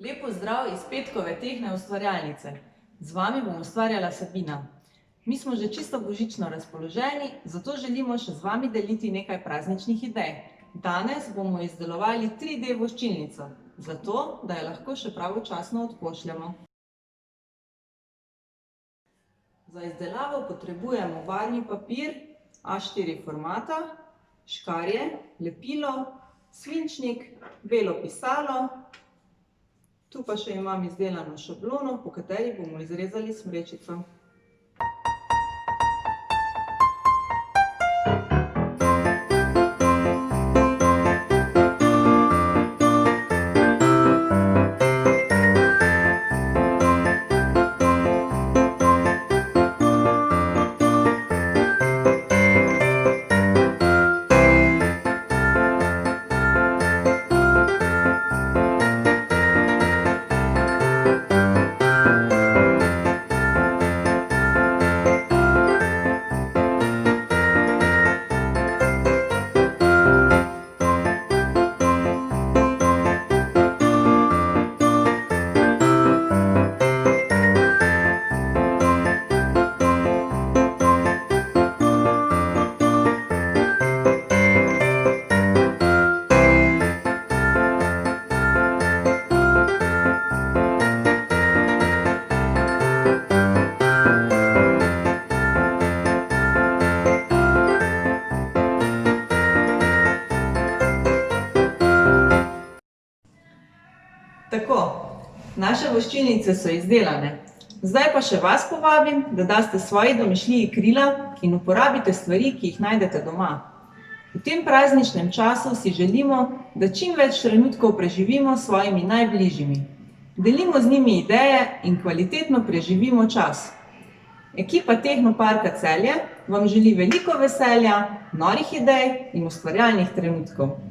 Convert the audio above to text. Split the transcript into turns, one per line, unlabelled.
Lep pozdrav iz petkove tehne ustvarjalnice. Z vami bom ustvarjala Sabina. Mi smo že čisto božično razpoloženi, zato želimo še z vami deliti nekaj prazničnih idej. Danes bomo izdelovali 3D voščilnico, zato da jo lahko še pravočasno odpošljamo. Za izdelavo potrebujemo barvni papir A4 formata, škarje, lepilo, svinčnik, belo pisalo. Tu pa še imam izdelano šablono, po kateri bomo izrezali smrečico. Tako, naše voščilnice so izdelane. Zdaj pa še vas povabim, da daste svoji domišljiji krila in uporabite stvari, ki jih najdete doma. V tem prazničnem času si želimo, da čim več trenutkov preživimo s svojimi najbližjimi. Delimo z njimi ideje in kvalitetno preživimo čas. Ekipa Tehnoparka Celje vam želi veliko veselja, norih idej in ustvarjalnih trenutkov.